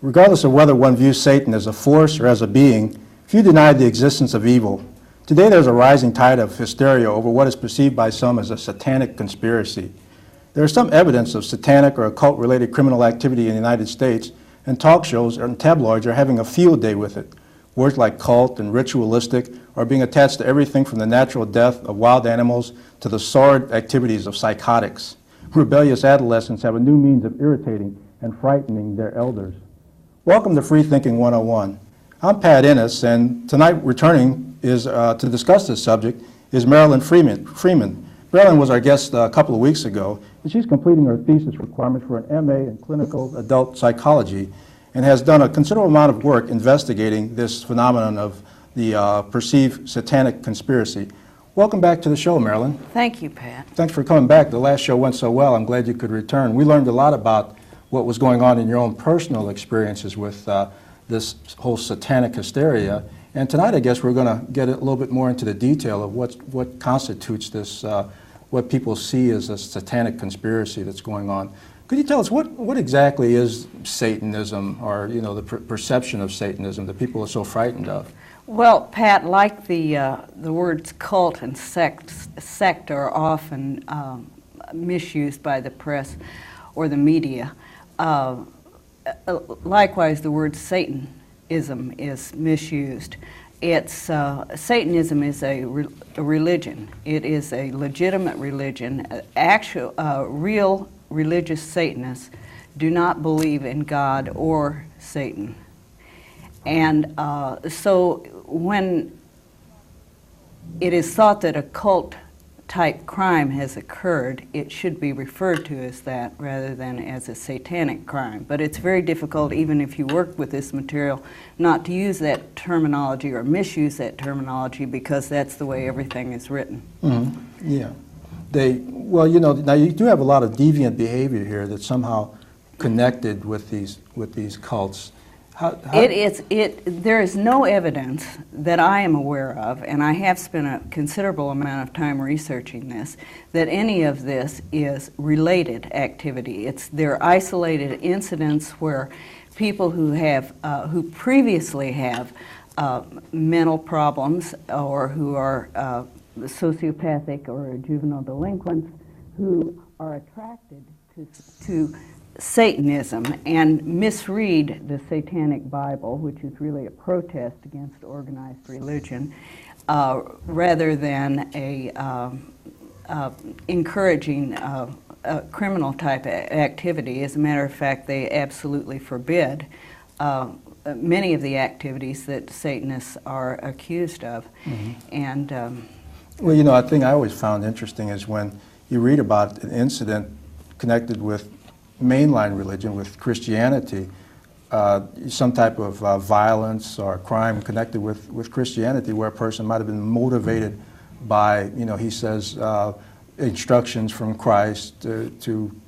Regardless of whether one views Satan as a force or as a being, few deny the existence of evil. Today there's a rising tide of hysteria over what is perceived by some as a satanic conspiracy. There is some evidence of satanic or occult-related criminal activity in the United States, and talk shows and tabloids are having a field day with it. Words like cult and ritualistic are being attached to everything from the natural death of wild animals to the sordid activities of psychotics. Rebellious adolescents have a new means of irritating and frightening their elders. Welcome to Freethinking 101. I'm Pat Inniss, and tonight returning is to discuss this subject is Marilyn Freeman. Marilyn was our guest a couple of weeks ago, and she's completing her thesis requirement for an MA in clinical adult psychology and has done a considerable amount of work investigating this phenomenon of the perceived satanic conspiracy. Welcome back to the show, Marilyn. Thank you, Pat. Thanks for coming back. The last show went so well, I'm glad you could return. We learned a lot about what was going on in your own personal experiences with this whole satanic hysteria. And tonight, I guess, we're going to get a little bit more into the detail of what constitutes this, what people see as a satanic conspiracy that's going on. Could you tell us what exactly is Satanism, or the perception of Satanism that people are so frightened of? Well, Pat, like the words cult and sect are often misused by the press or the media. Likewise, the word Satanism is misused. Satanism is a religion. It is a legitimate religion. Real religious Satanists do not believe in God or Satan. And so when it is thought that a cult-type crime has occurred, it should be referred to as that rather than as a satanic crime. But it's very difficult, even if you work with this material, not to use that terminology or misuse that terminology, because that's the way everything is written. Mm-hmm. Yeah. Now you do have a lot of deviant behavior here that's somehow connected with these cults. There is no evidence that I am aware of, and I have spent a considerable amount of time researching this, that any of this is related activity. They're isolated incidents where people who previously have mental problems or who are sociopathic or juvenile delinquents who are attracted to Satanism and misread the Satanic Bible, which is really a protest against organized religion, rather than encouraging criminal type activity. As a matter of fact, they absolutely forbid many of the activities that Satanists are accused of. Mm-hmm. And well, a thing I always found interesting is when you read about an incident connected with mainline religion, with Christianity, some type of violence or crime connected with Christianity, where a person might have been motivated by, he says, instructions from Christ to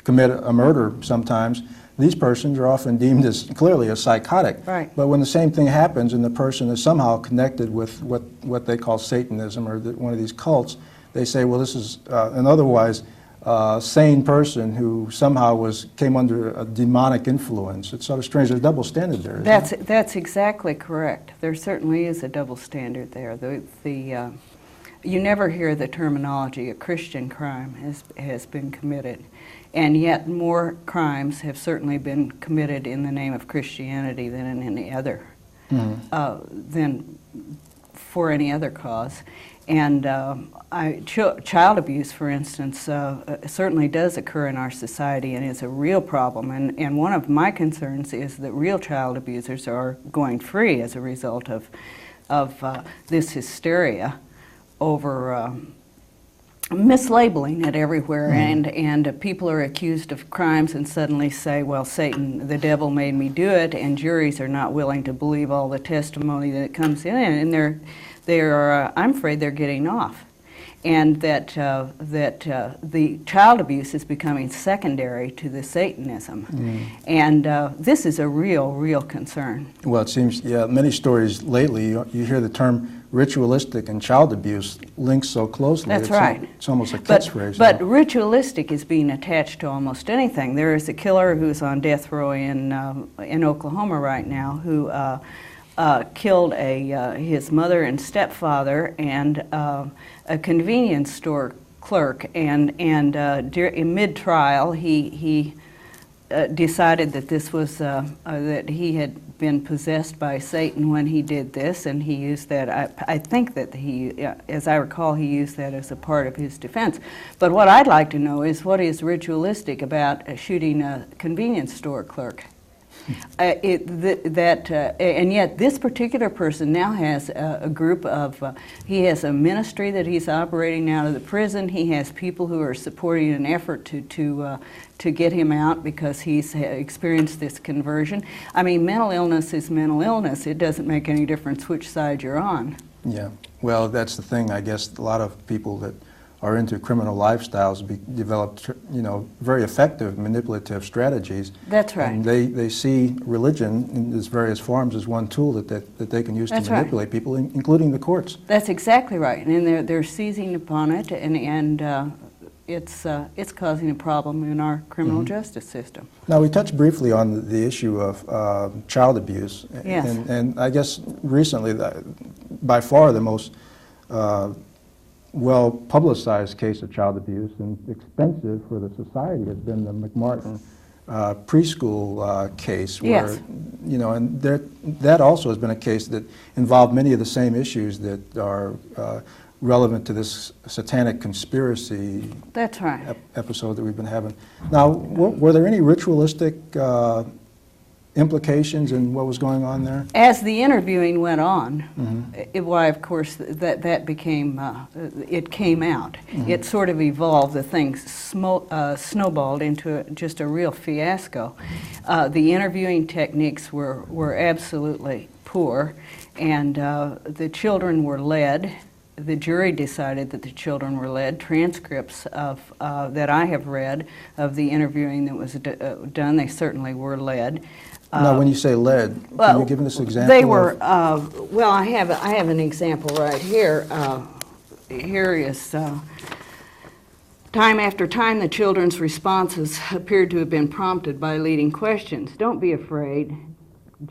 commit a murder sometimes. These persons are often deemed as clearly a psychotic. Right. But when the same thing happens and the person is somehow connected with what they call Satanism or one of these cults, they say, well, this is an otherwise sane person who somehow came under a demonic influence. It's sort of strange. There's a double standard there. That's exactly correct. There certainly is a double standard there. You never hear the terminology "a Christian crime has been committed," and yet more crimes have certainly been committed in the name of Christianity than in any other, than for any other cause. And child abuse, for instance, certainly does occur in our society and is a real problem. And one of my concerns is that real child abusers are going free as a result of this hysteria over mislabeling it everywhere. And people are accused of crimes and suddenly say, well, Satan, the devil made me do it, and juries are not willing to believe all the testimony that comes in, and I'm afraid they're getting off. And that the child abuse is becoming secondary to the Satanism. And this is a real concern. Well, it seems, many stories lately, you hear the term ritualistic and child abuse linked so closely. That's right. It's almost a catchphrase. But ritualistic is being attached to almost anything. There is a killer who's on death row in Oklahoma right now who killed his mother and stepfather and a convenience store clerk, and in mid-trial he decided that this was that he had been possessed by Satan when he did this, and he used that. I think that as I recall, he used that as a part of his defense. But what I'd like to know is what is ritualistic about shooting a convenience store clerk? And yet this particular person now has a group of, he has a ministry that he's operating out of the prison. He has people who are supporting an effort to get him out because he's experienced this conversion. I mean, mental illness is mental illness. It doesn't make any difference which side you're on. Yeah, well, that's the thing. I guess a lot of people that are into criminal lifestyles develop, very effective manipulative strategies. That's right. And they see religion in its various forms as one tool that they can use to manipulate people, including the courts. That's exactly right. And they're seizing upon it, and it's causing a problem in our criminal justice system. Now, we touched briefly on the issue of child abuse. Yes. And I guess recently, by far the most well-publicized case of child abuse and expensive for the society has been the McMartin preschool case, where, Yes. And that also has been a case that involved many of the same issues that are relevant to this satanic conspiracy. That's right. Episode that we've been having. Now, were there any ritualistic implications in what was going on there? As the interviewing went on, why, of course, that became, it came out. It sort of evolved. The thing snowballed into just a real fiasco. The interviewing techniques were absolutely poor, and the children were led. The jury decided that the children were led. Transcripts of that I have read of the interviewing that was done, they certainly were led. Now, when you say led, can you give us an example? They were, well, I have an example right here. Here is, time after time, the children's responses appeared to have been prompted by leading questions. Don't be afraid,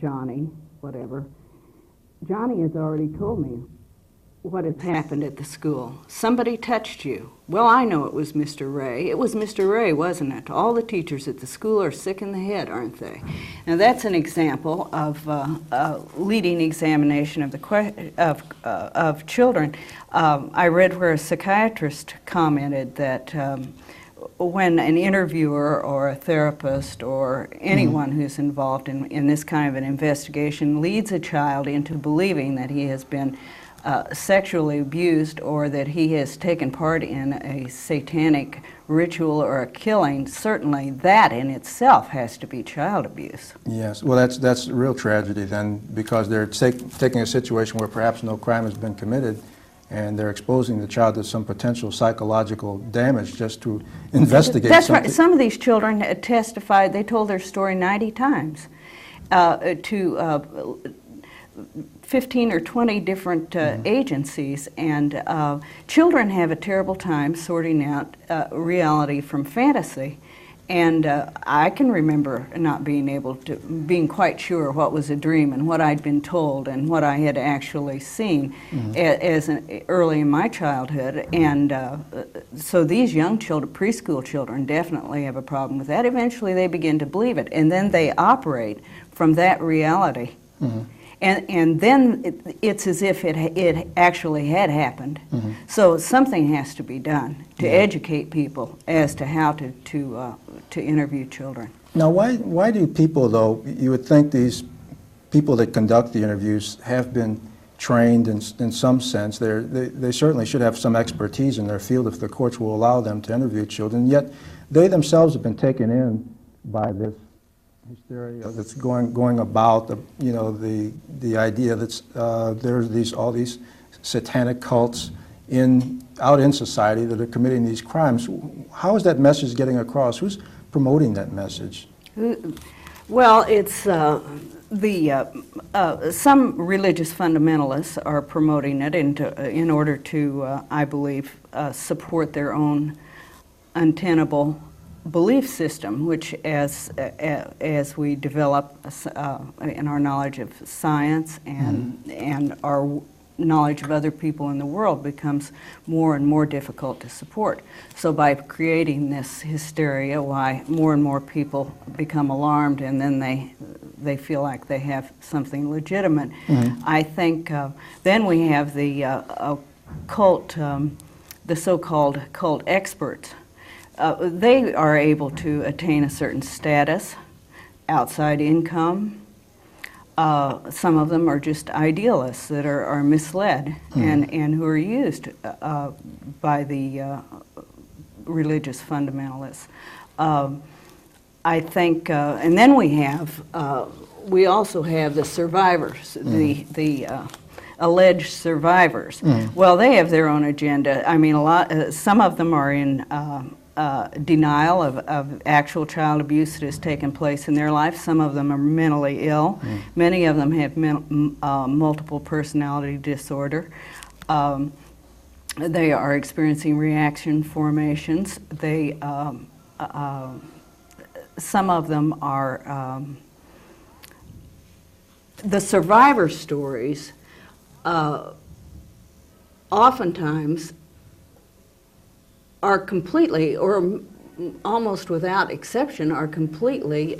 Johnny, whatever. Johnny has already told me what has happened at the school. Somebody touched you. Well, I know it was Mr. Ray. It was Mr. Ray, wasn't it? All the teachers at the school are sick in the head, aren't they? Now, that's an example of leading examination of of children. I read where a psychiatrist commented that when an interviewer or a therapist or anyone who's involved in this kind of an investigation leads a child into believing that he has been sexually abused or that he has taken part in a satanic ritual or a killing, certainly that in itself has to be child abuse. Yes, well, that's a real tragedy then, because they're taking a situation where perhaps no crime has been committed, and they're exposing the child to some potential psychological damage just to investigate That's something. right. Some of these children testified, they told their story 90 times to 15 or 20 different agencies, and children have a terrible time sorting out reality from fantasy. And I can remember not being quite sure what was a dream and what I'd been told and what I had actually seen early in my childhood. And so these young children, preschool children, definitely have a problem with that. Eventually they begin to believe it, and then they operate from that reality. And then it's as if it actually had happened. So something has to be done to educate people as to how to interview children. Now, why do people, though, you would think these people that conduct the interviews have been trained in some sense. They certainly should have some expertise in their field if the courts will allow them to interview children, yet they themselves have been taken in by this hysteria that's going about the idea that there's all these satanic cults out in society that are committing these crimes. How is that message getting across? Who's promoting that message? Well, it's some religious fundamentalists are promoting it in order to, I believe, support their own untenable belief system, which as we develop in our knowledge of science and our knowledge of other people in the world becomes more and more difficult to support. So by creating this hysteria, why more and more people become alarmed and then they feel like they have something legitimate. I think then we have the cult, the so-called cult experts. They are able to attain a certain status, outside income. Some of them are just idealists that are misled and who are used by the religious fundamentalists. I think, and then we also have the survivors, the alleged survivors. Well, they have their own agenda. I mean, some of them are in denial of actual child abuse that has taken place in their life. Some of them are mentally ill. Many of them have multiple personality disorder. They are experiencing reaction formations. Some of them are, the survivor stories oftentimes are completely, or almost without exception, are completely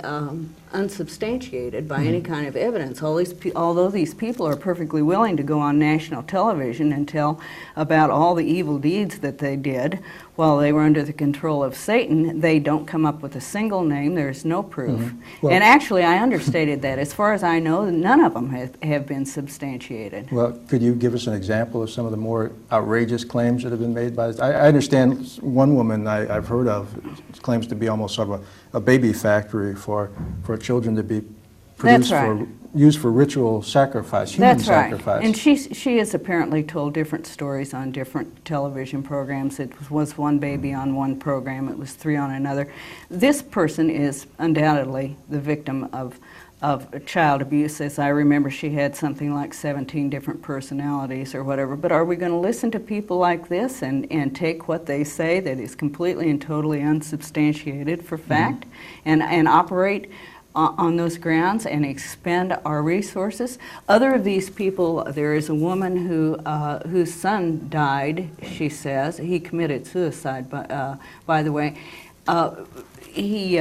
unsubstantiated by any kind of evidence. Although these people are perfectly willing to go on national television and tell about all the evil deeds that they did while they were under the control of Satan, they don't come up with a single name. There's no proof. Well, and actually, I understated that. As far as I know, none of them have been substantiated. Well, could you give us an example of some of the more outrageous claims that have been made by this? I understand one woman I've heard of claims to be almost sort of a baby factory for children to be produced used for ritual sacrifice, human sacrifice. And she has apparently told different stories on different television programs. It was one baby on one program, it was 3 on another. This person is undoubtedly the victim of child abuse. As I remember, she had something like 17 different personalities or whatever. But are we going to listen to people like this and take what they say that is completely and totally unsubstantiated for fact and operate on those grounds and expend our resources? Other of these people, there is a woman whose son died, she says. He committed suicide, by the way. She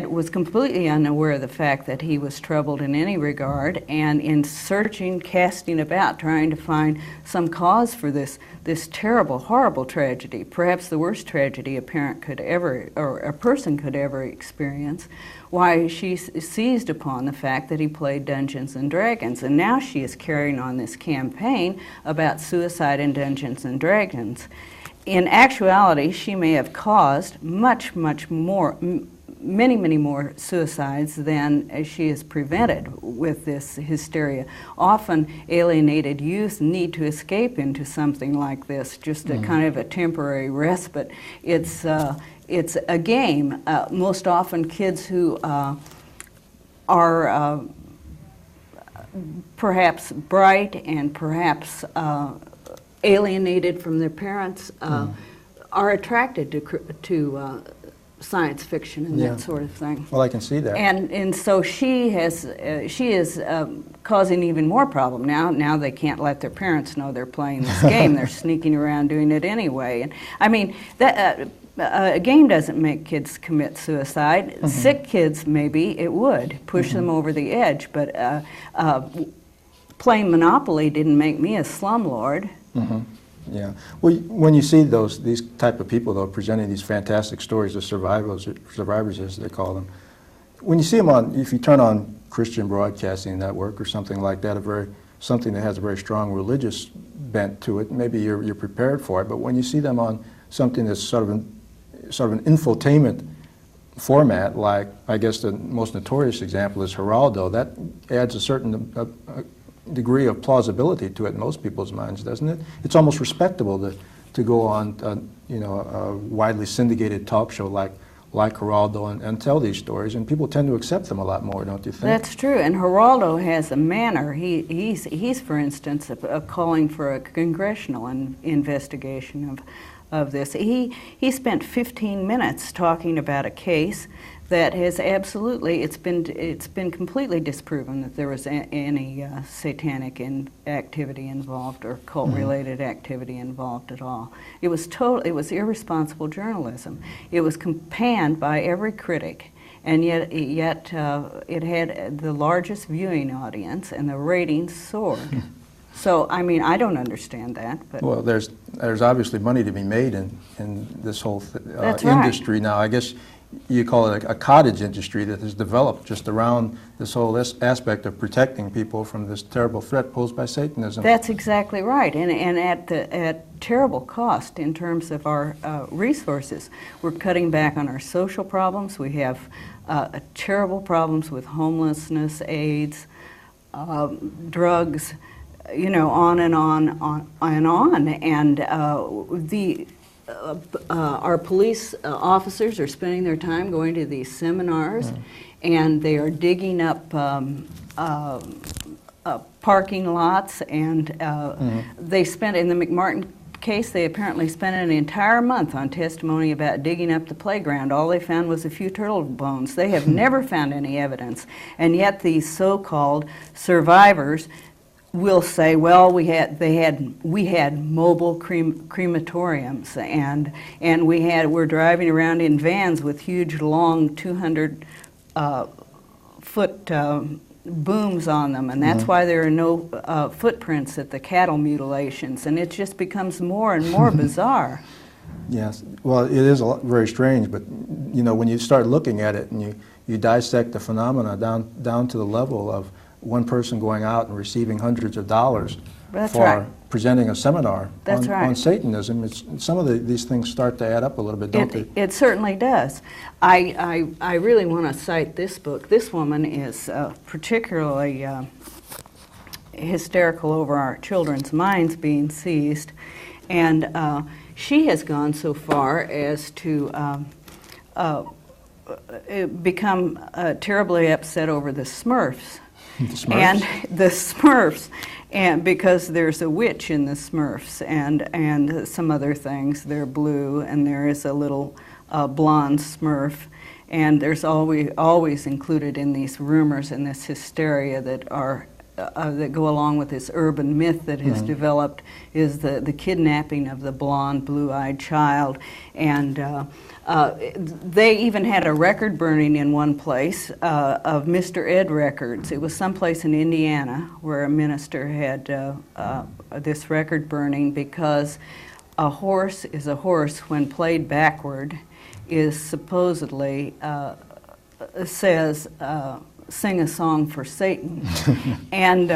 was completely unaware of the fact that he was troubled in any regard, and in searching, casting about, trying to find some cause for this terrible, horrible tragedy, perhaps the worst tragedy a parent could ever, or a person could ever experience, why she seized upon the fact that he played Dungeons and Dragons, and now she is carrying on this campaign about suicide in Dungeons and Dragons. In actuality, she may have caused much more, many more suicides than she has prevented with this hysteria. Often alienated youth need to escape into something like this, just a kind of a temporary respite. It's a game. Most often kids who are perhaps bright and perhaps alienated from their parents are attracted to science fiction and that sort of thing. Well, I can see that. And so she is causing even more problem now. Now they can't let their parents know they're playing this game. They're sneaking around doing it anyway. And I mean, that a game doesn't make kids commit suicide. Sick kids, maybe it would push them over the edge. But playing Monopoly didn't make me a slumlord. Yeah. Well, when you see these type of people, though, presenting these fantastic stories of survivors, as they call them, when you see them if you turn on Christian Broadcasting Network or something like that, something that has a very strong religious bent to it, maybe you're prepared for it. But when you see them on something that's sort of an infotainment format, like I guess the most notorious example is Geraldo, that adds a certain degree of plausibility to it in most people's minds, doesn't it? It's almost respectable to go on, a widely syndicated talk show like like Geraldo and tell these stories, and people tend to accept them a lot more, don't you think? That's true, and Geraldo has a manner. He's for instance, calling for a congressional investigation of this. He spent 15 minutes talking about a case that has absolutely, it's been completely disproven that there was any satanic activity involved or cult-related activity involved at all. It was irresponsible journalism. It was panned by every critic, and yet it had the largest viewing audience, and the ratings soared. So, I mean, I don't understand that. But well, there's obviously money to be made in this whole industry now. I guess you call it a cottage industry that has developed just around this whole aspect of protecting people from this terrible threat posed by Satanism. That's exactly right, and at terrible cost in terms of our resources. We're cutting back on our social problems. We have terrible problems with homelessness, AIDS, drugs, you know, on and on and on. And our police officers are spending their time going to these seminars, and they are digging up parking lots, and they spent, in the McMartin case, they apparently spent an entire month on testimony about digging up the playground. All they found was a few turtle bones. They have never found any evidence, and yet these so-called survivors will say, well, we had mobile crematoriums, and we're driving around in vans with huge, long 200 foot booms on them, and that's why there are no footprints at the cattle mutilations, and it just becomes more and more bizarre. Yes, well, it is very strange, but you know, when you start looking at it and you dissect the phenomena down to the level of one person going out and receiving hundreds of dollars for presenting a seminar on Satanism, some of these things start to add up a little bit, don't they? It certainly does. I really want to cite this book. This woman is particularly hysterical over our children's minds being seized, and she has gone so far as to become terribly upset over the Smurfs. The Smurfs? And the Smurfs, and because there's a witch in the Smurfs, and some other things. They're blue, and there is a little blonde Smurf, and there's always included in these rumors and this hysteria that are that go along with this urban myth that has developed is the kidnapping of the blonde, blue-eyed child, and they even had a record burning in one place of Mr. Ed records. It was someplace in Indiana where a minister had this record burning because a horse is a horse when played backward is supposedly says sing a song for Satan. And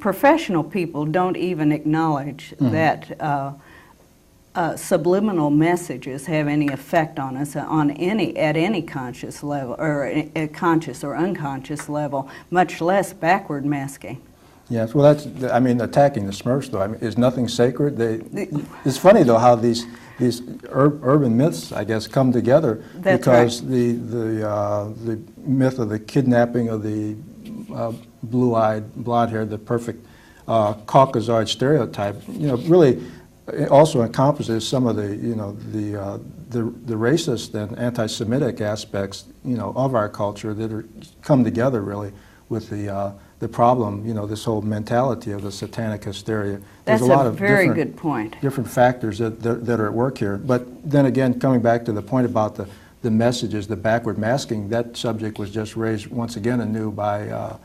professional people don't even acknowledge that subliminal messages have any effect on us at any conscious level, or a conscious or unconscious level, much less backward masking. Yes, well, I mean, attacking the Smurfs, though, I mean, is nothing sacred? It's funny, though, how these urban myths, I guess, come together. That's because right. the myth of the kidnapping of the blue-eyed, blonde-haired, the perfect Caucasoid stereotype, you know, really also encompasses some of the, you know, the racist and anti-Semitic aspects, you know, of our culture that come together really with the problem, you know, this whole mentality of the satanic hysteria. That's There's a lot of very good point. Different factors that are at work here. But then again, coming back to the point about the messages, the backward masking, that subject was just raised once again anew by,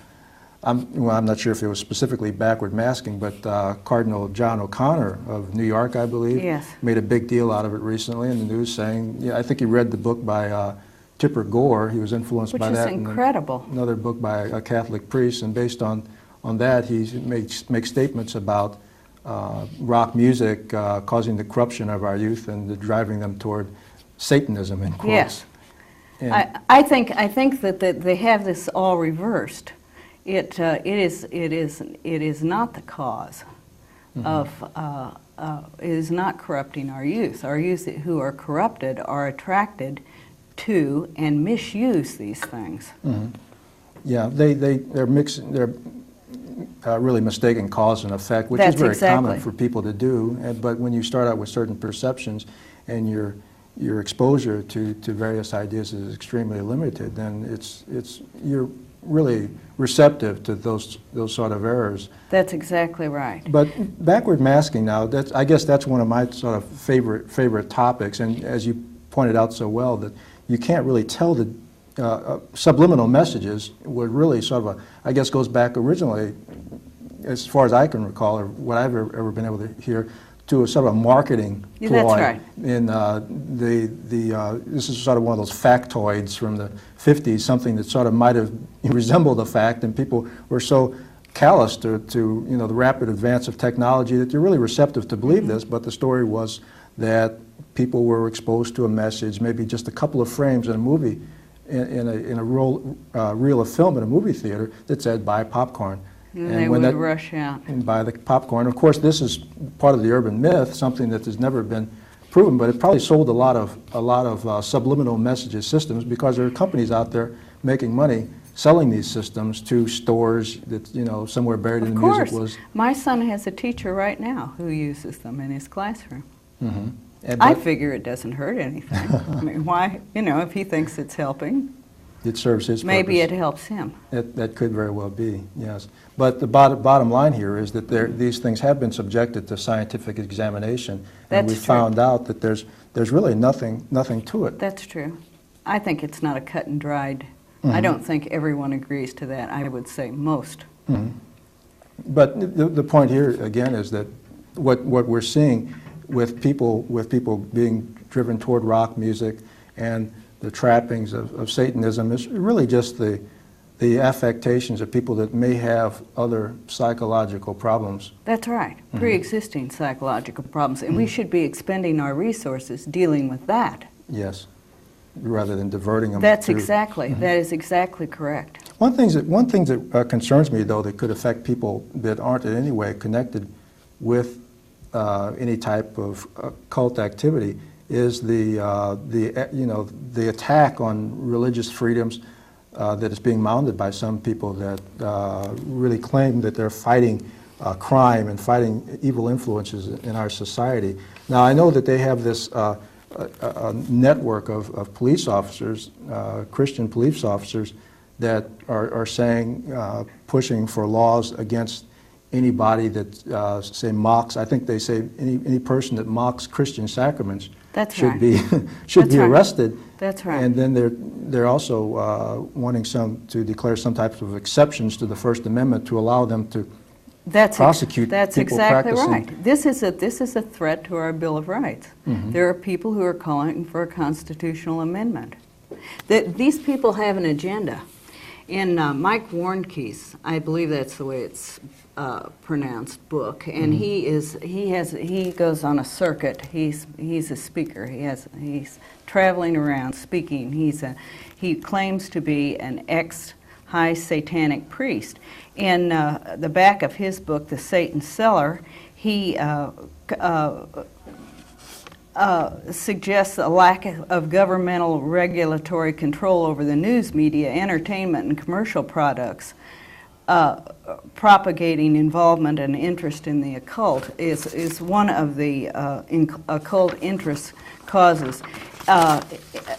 I'm not sure if it was specifically backward masking, but Cardinal John O'Connor of New York, I believe, made a big deal out of it recently in the news, saying, yeah, I think he read the book by Tipper Gore. He was influenced by that. Which is incredible. Another book by a Catholic priest, and based on that, he makes statements about rock music causing the corruption of our youth and driving them toward Satanism, in quotes. Yes. I think that they have this all reversed. It is not the cause of is not corrupting our youth. Our youth who are corrupted are attracted to and misuse these things. Mm-hmm. Yeah, they're mixing, they're really mistaking cause and effect, which is very common for people to do. But when you start out with certain perceptions and your exposure to various ideas is extremely limited, then you're really receptive to those sort of errors. That's exactly right. But backward masking now, I guess that's one of my sort of favorite topics, and as you pointed out so well, that you can't really tell the subliminal messages were really sort of I guess goes back originally, as far as I can recall, or what I've ever been able to hear, to a sort of a marketing ploy. That's right. In this is sort of one of those factoids from the 50s, something that sort of might have resembled a fact, and people were so callous to the rapid advance of technology that you're really receptive to believe this. But the story was that people were exposed to a message, maybe just a couple of frames in a movie, in a reel of film in a movie theater that said buy popcorn. And they would rush out and buy the popcorn. Of course, this is part of the urban myth, something that has never been proven, but it probably sold a lot of subliminal messages systems, because there are companies out there making money selling these systems to stores that, somewhere buried in the music was. My son has a teacher right now who uses them in his classroom. Mm-hmm. I figure it doesn't hurt anything. I mean, why, if he thinks it's helping, it serves his purpose. Maybe it helps him. That could very well be, yes. But the bottom line here is that these things have been subjected to scientific examination, and we found out that there's really nothing to it. That's true. I think it's not a cut and dried. I don't think everyone agrees to that. I would say most. Mm-hmm. But the point here again is that what we're seeing with people being driven toward rock music and the trappings of Satanism is really just the affectations of people that may have other psychological problems. That's right, pre-existing psychological problems, and we should be expending our resources dealing with that. Yes, rather than diverting them. That is exactly correct. One thing that concerns me, though, that could affect people that aren't in any way connected with any type of cult activity is the attack on religious freedoms that is being mounted by some people that really claim that they're fighting crime and fighting evil influences in our society. Now, I know that they have this a network of police officers, Christian police officers, that are saying, pushing for laws against anybody that say mocks. I think they say any person that mocks Christian sacraments should be arrested. That's right. And then they're also wanting to declare some types of exceptions to the First Amendment to allow them to prosecute That's people exactly practicing. right. This is a threat to our Bill of Rights. There are people who are calling for a constitutional amendment. These people have an agenda. In Mike Warnke's, I believe that's the way it's pronounced, book, and he goes on a circuit. He's a speaker. He's traveling around speaking. He claims to be an ex-high satanic priest. In the back of his book, The Satan Seller, he suggests a lack of governmental regulatory control over the news media, entertainment, and commercial products. Propagating involvement and interest in the occult is one of the occult interest causes.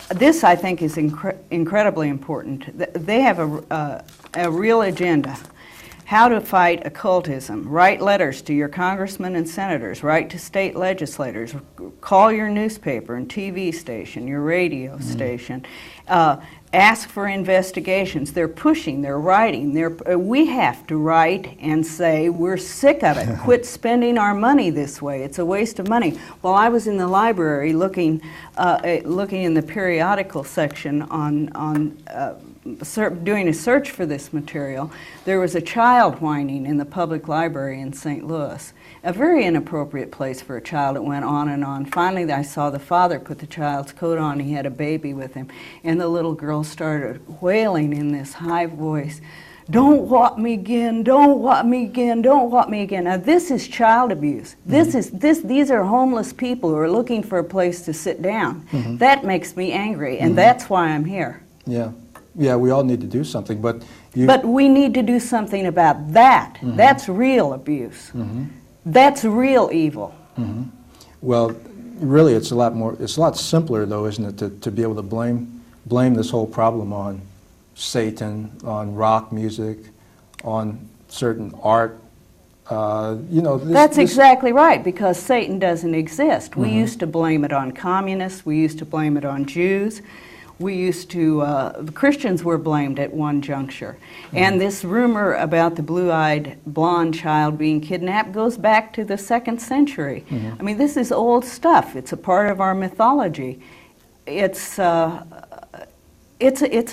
This, I think, is incredibly important. They have a real agenda. How to fight occultism. Write letters to your congressmen and senators. Write to state legislators. Call your newspaper and TV station, your radio station. Ask for investigations. They're pushing, they're writing. We have to write and say, we're sick of it. Quit spending our money this way. It's a waste of money. While I was in the library looking in the periodical section on doing a search for this material, there was a child whining in the public library in St. Louis. A very inappropriate place for a child. It went on and on. Finally, I saw the father put the child's coat on. He had a baby with him. And the little girl started wailing in this high voice, don't whop me again, don't whop me again, don't whop me again. Now this is child abuse. These are homeless people who are looking for a place to sit down. That makes me angry, and that's why I'm here. Yeah. Yeah, we all need to do something, but But we need to do something about that. That's real abuse. That's real evil. Well, really, it's a lot simpler, though, isn't it, to be able to blame this whole problem on Satan, on rock music, on certain art. You know, That's exactly right, because Satan doesn't exist. We used to blame it on communists. We used to blame it on Jews. We used to, the Christians were blamed at one juncture. And this rumor about the blue-eyed blonde child being kidnapped goes back to the 2nd century. I mean, this is old stuff. It's a part of our mythology. It's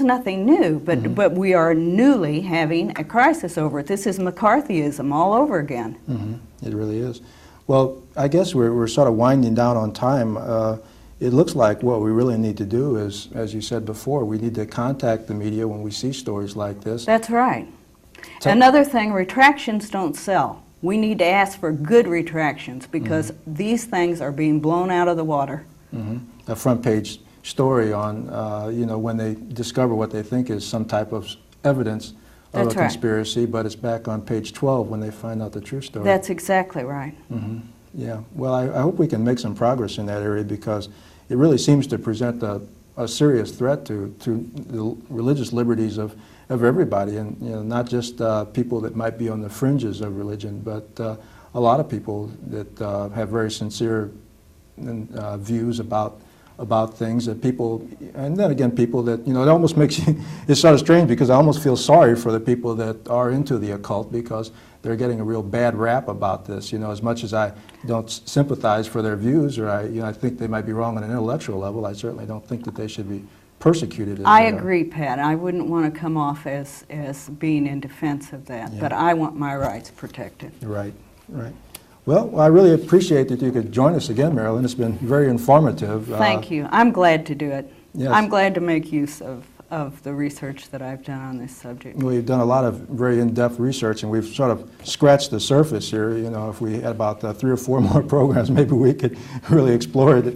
nothing new, but we are newly having a crisis over it. This is McCarthyism all over again. It really is. Well, I guess we're sort of winding down on time. It looks like what we really need to do is, as you said before, we need to contact the media when we see stories like this. That's right. Another thing, retractions don't sell. We need to ask for good retractions because these things are being blown out of the water. A front page story on, you know, when they discover what they think is some type of evidence of a conspiracy, but it's back on page 12 when they find out the true story. That's exactly right. Yeah. Well, I hope we can make some progress in that area because it really seems to present a serious threat to the religious liberties of everybody, and you know, not just people that might be on the fringes of religion, but a lot of people that have very sincere views about things, that people, and then again people that, you know, it almost makes you, it's sort of strange because I almost feel sorry for the people that are into the occult because they're getting a real bad rap about this. You know, as much as I don't sympathize for their views, or I think they might be wrong on an intellectual level, I certainly don't think that they should be persecuted. I agree, Pat. I wouldn't want to come off as being in defense of that, but I want my rights protected. Right, right. Well, I really appreciate that you could join us again, Marilyn. It's been very informative. Thank you. I'm glad to do it. Yes. I'm glad to make use of the research that I've done on this subject. We've done a lot of very in-depth research, and we've sort of scratched the surface here. You know, if we had about 3 or 4 more programs, maybe we could really explore the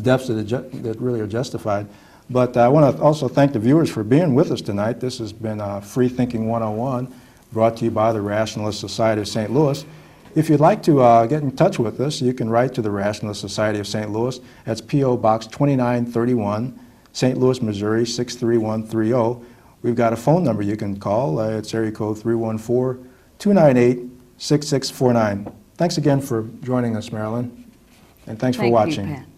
depths that really are justified. But I want to also thank the viewers for being with us tonight. This has been Free Thinking 101, brought to you by the Rationalist Society of St. Louis. If you'd like to get in touch with us, you can write to the Rationalist Society of St. Louis. That's P.O. Box 2931, St. Louis, Missouri 63130. We've got a phone number you can call. It's area code 314-298-6649. Thanks again for joining us, Marilyn, and thanks for watching. Thank you, Pat.